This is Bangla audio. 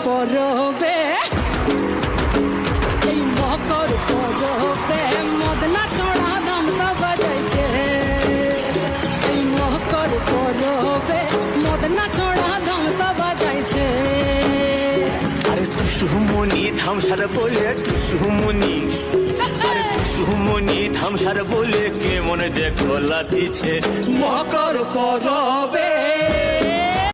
পরবে এই মকর পরবে মদনা ছড়া ধামসা বাজাইছে এই মকর পরবে মদনা ছড়া ধামসা বাজাইছে আরে টুসুমনি ধামসার বলে টুসুমনি আরে টুসুমনি ধামসার বলে কে মনে দেখো লাতিছে মকর পরবে